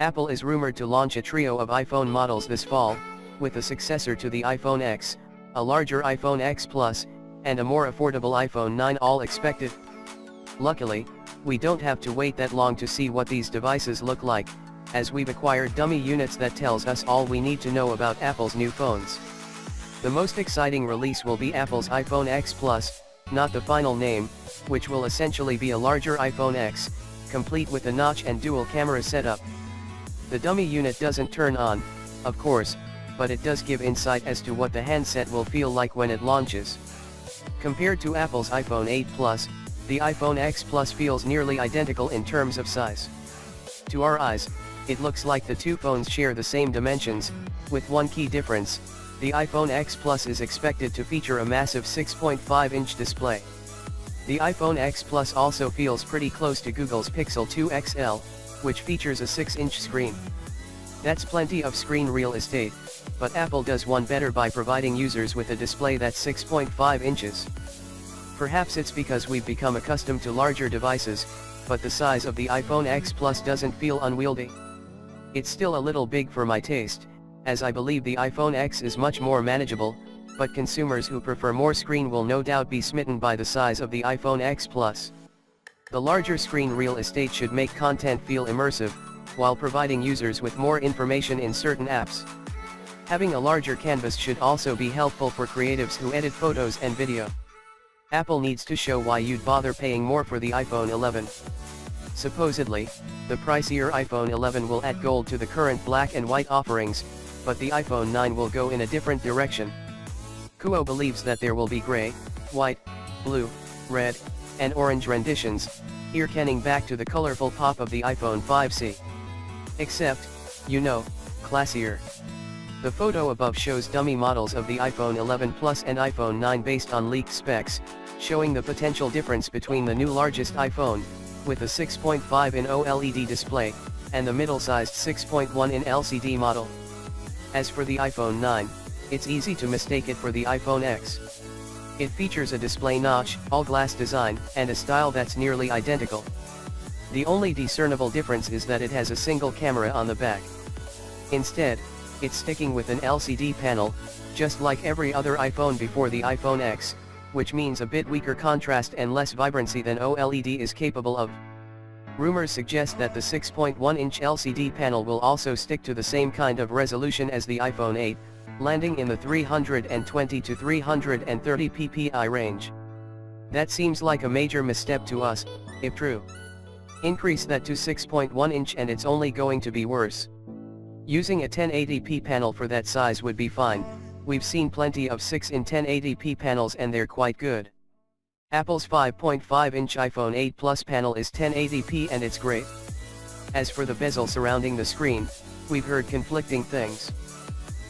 Apple is rumored to launch a trio of iPhone models this fall, with a successor to the iPhone X, a larger iPhone X Plus, and a more affordable iPhone 9 all expected. Luckily, we don't have to wait that long to see what these devices look like, as we've acquired dummy units that tells us all we need to know about Apple's new phones. The most exciting release will be Apple's iPhone X Plus, not the final name, which will essentially be a larger iPhone X, complete with a notch and dual camera setup. The dummy unit doesn't turn on, of course, but it does give insight as to what the handset will feel like when it launches. Compared to Apple's iPhone 8 Plus, the iPhone X Plus feels nearly identical in terms of size. To our eyes, it looks like the two phones share the same dimensions, with one key difference: the iPhone X Plus is expected to feature a massive 6.5-inch display. The iPhone X Plus also feels pretty close to Google's Pixel 2 XL, which features a 6-inch screen. That's plenty of screen real estate, but Apple does one better by providing users with a display that's 6.5 inches. Perhaps it's because we've become accustomed to larger devices, but the size of the iPhone X Plus doesn't feel unwieldy. It's still a little big for my taste, as I believe the iPhone X is much more manageable, but consumers who prefer more screen will no doubt be smitten by the size of the iPhone X Plus. The larger screen real estate should make content feel immersive, while providing users with more information in certain apps. Having a larger canvas should also be helpful for creatives who edit photos and video. Apple needs to show why you'd bother paying more for the iPhone 11. Supposedly, the pricier iPhone 11 will add gold to the current black and white offerings, but the iPhone 9 will go in a different direction. Kuo believes that there will be gray, white, blue, red, and orange renditions, hearkening back to the colorful pop of the iPhone 5C. Except, classier. The photo above shows dummy models of the iPhone 11 Plus and iPhone 9 based on leaked specs, showing the potential difference between the new largest iPhone, with a 6.5-in OLED display, and the middle-sized 6.1-in LCD model. As for the iPhone 9, it's easy to mistake it for the iPhone X. It features a display notch, all-glass design, and a style that's nearly identical. The only discernible difference is that it has a single camera on the back. Instead, it's sticking with an LCD panel, just like every other iPhone before the iPhone X, which means a bit weaker contrast and less vibrancy than OLED is capable of. Rumors suggest that the 6.1-inch LCD panel will also stick to the same kind of resolution as the iPhone 8, landing in the 320 to 330 ppi range. That seems like a major misstep to us, if true. Increase that to 6.1-inch and it's only going to be worse. Using a 1080p panel for that size would be fine. We've seen plenty of 6-in 1080p panels and they're quite good. Apple's 5.5-inch iPhone 8 Plus panel is 1080p and it's great. As for the bezel surrounding the screen, we've heard conflicting things.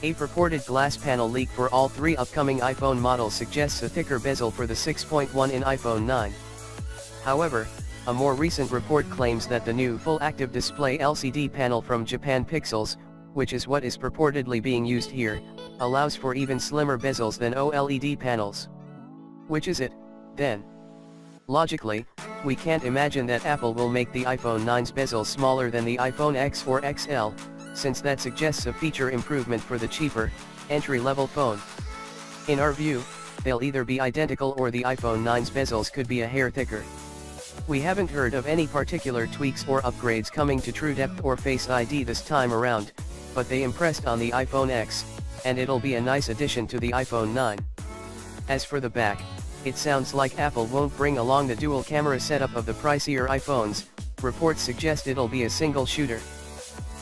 A purported glass panel leak for all three upcoming iPhone models suggests a thicker bezel for the 6.1-in iPhone 9. However, a more recent report claims that the new full active display LCD panel from Japan Pixels, which is what is purportedly being used here, allows for even slimmer bezels than OLED panels. Which is it, then? Logically, we can't imagine that Apple will make the iPhone 9's bezel smaller than the iPhone X or XL, since that suggests a feature improvement for the cheaper, entry-level phone. In our view, they'll either be identical or the iPhone 9's bezels could be a hair thicker. We haven't heard of any particular tweaks or upgrades coming to TrueDepth or Face ID this time around, but they impressed on the iPhone X, and it'll be a nice addition to the iPhone 9. As for the back, it sounds like Apple won't bring along the dual camera setup of the pricier iPhones. Reports suggest it'll be a single shooter.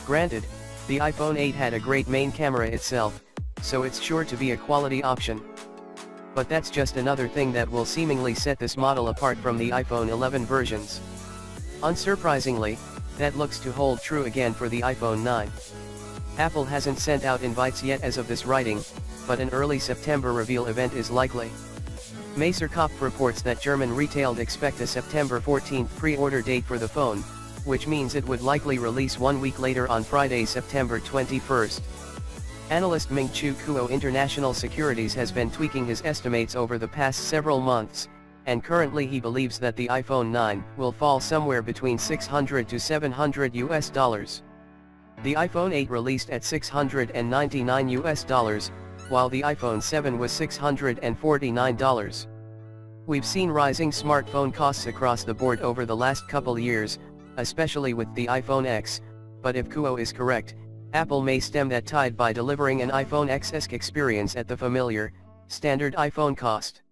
Granted, the iPhone 8 had a great main camera itself, so it's sure to be a quality option. But that's just another thing that will seemingly set this model apart from the iPhone 11 versions. Unsurprisingly, that looks to hold true again for the iPhone 9. Apple hasn't sent out invites yet as of this writing, but an early September reveal event is likely. Maserkopf reports that German retailers expect a September 14th pre-order date for the phone, which means it would likely release 1 week later on Friday, September 21st. Analyst Ming-Chu Kuo International Securities has been tweaking his estimates over the past several months, and currently he believes that the iPhone 9 will fall somewhere between $600 to $700. The iPhone 8 released at $699 US, while the iPhone 7 was $649. We've seen rising smartphone costs across the board over the last couple years, especially with the iPhone X, but if Kuo is correct, Apple may stem that tide by delivering an iPhone X-esque experience at the familiar, standard iPhone cost.